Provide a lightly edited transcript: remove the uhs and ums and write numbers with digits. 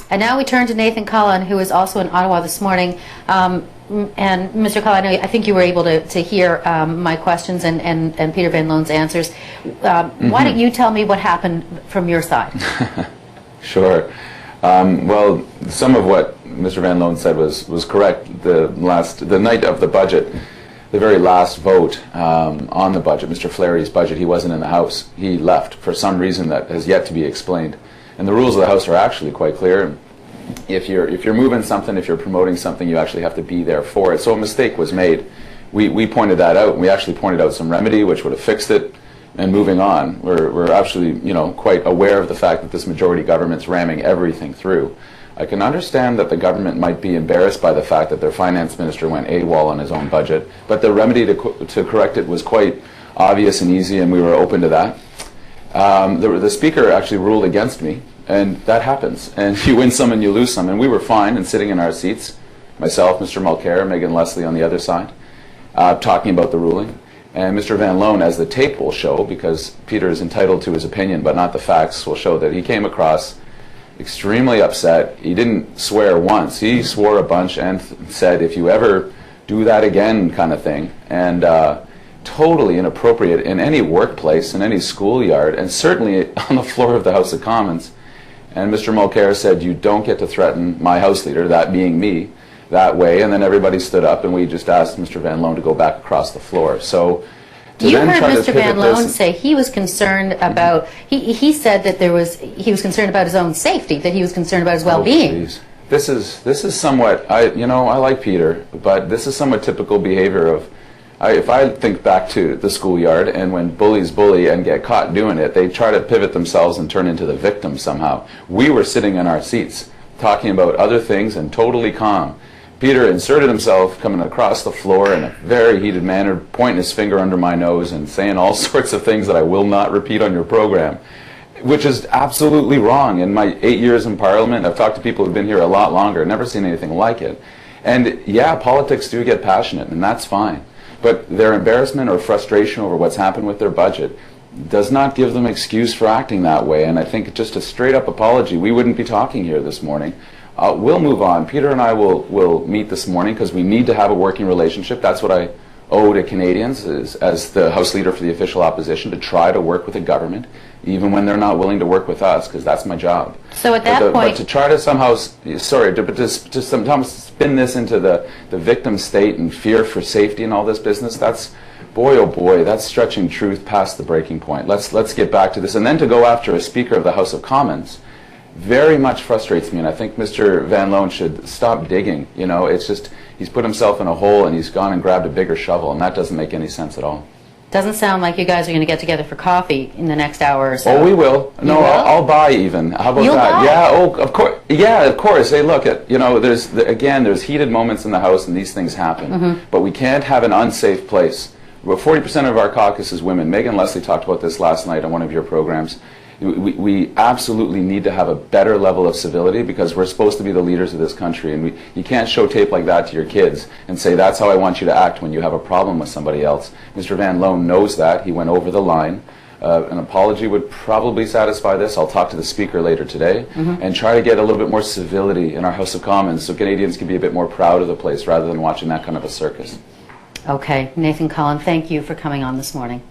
And now we turn to Nathan Cullen, who is also in Ottawa this morning. And Mr. Cullen, I think you were able to hear my questions and Peter Van Loan's answers. Why don't you tell me what happened from your side? Sure. Well, some of what Mr. Van Loan said was correct. The night of the budget, the very last vote on the budget, Mr. Flaherty's budget, he wasn't in the House. He left for some reason that has yet to be explained. And the rules of the House are actually quite clear. If you're moving something, if you're promoting something, you actually have to be there for it. So a mistake was made. We pointed that out. We actually pointed out some remedy which would have fixed it. And moving on, we're actually quite aware of the fact that this majority government's ramming everything through. I can understand that the government might be embarrassed by the fact that their finance minister went AWOL on his own budget, but the remedy to correct it was quite obvious and easy, and we were open to that. The speaker actually ruled against me, and that happens. And you win some and you lose some, and we were fine and sitting in our seats, myself, Mr. Mulcair, Megan Leslie on the other side, talking about the ruling. And Mr. Van Loan, as the tape will show, because Peter is entitled to his opinion but not the facts, will show that he came across extremely upset. He didn't swear once. He swore a bunch and said, if you ever do that again, kind of thing. And totally inappropriate in any workplace, in any schoolyard, and certainly on the floor of the House of Commons. And Mr. Mulcair said, you don't get to threaten my House Leader, that being me, that way. And then everybody stood up and we just asked Mr. Van Loan to go back across the floor. So you heard Mr. Van Loan say he was concerned about, he said that he was concerned about his own safety, that he was concerned about his well-being. This is somewhat, I like Peter, but this is somewhat typical behavior of, if I think back to the schoolyard, and when bullies bully and get caught doing it, they try to pivot themselves and turn into the victim somehow. We were sitting in our seats talking about other things and totally calm. Peter inserted himself coming across the floor in a very heated manner, pointing his finger under my nose and saying all sorts of things that I will not repeat on your program, which is absolutely wrong. In my 8 years in Parliament, I've talked to people who've been here a lot longer, never seen anything like it. And yeah, politics do get passionate, and that's fine. But their embarrassment or frustration over what's happened with their budget does not give them excuse for acting that way. And I think just a straight-up apology, we wouldn't be talking here this morning. We'll move on. Peter and I will meet this morning because we need to have a working relationship. That's what I owe to Canadians as the House Leader for the official opposition, to try to work with the government, even when they're not willing to work with us, because that's my job. So at that point... But to try to somehow, to sometimes spin this into the victim state and fear for safety and all this business, that's, boy oh boy, that's stretching truth past the breaking point. Let's get back to this. And then to go after a Speaker of the House of Commons very much frustrates me, and I think Mr. Van Loan should stop digging. It's just, he's put himself in a hole and he's gone and grabbed a bigger shovel, and that doesn't make any sense at all. Doesn't sound like you guys are going to get together for coffee in the next hour or so. Oh, we will. No, I'll buy even. How about You'll that? Buy? Yeah, oh, of course. Yeah, of course. Hey, look, there's heated moments in the House and these things happen, but we can't have an unsafe place. Well, 40% of our caucus is women. Megan Leslie talked about this last night on one of your programs. We absolutely need to have a better level of civility, because we're supposed to be the leaders of this country, and you can't show tape like that to your kids and say, that's how I want you to act when you have a problem with somebody else. Mr. Van Loan knows that. He went over the line. An apology would probably satisfy this. I'll talk to the Speaker later today and try to get a little bit more civility in our House of Commons so Canadians can be a bit more proud of the place rather than watching that kind of a circus. Okay. Nathan Cullen, thank you for coming on this morning.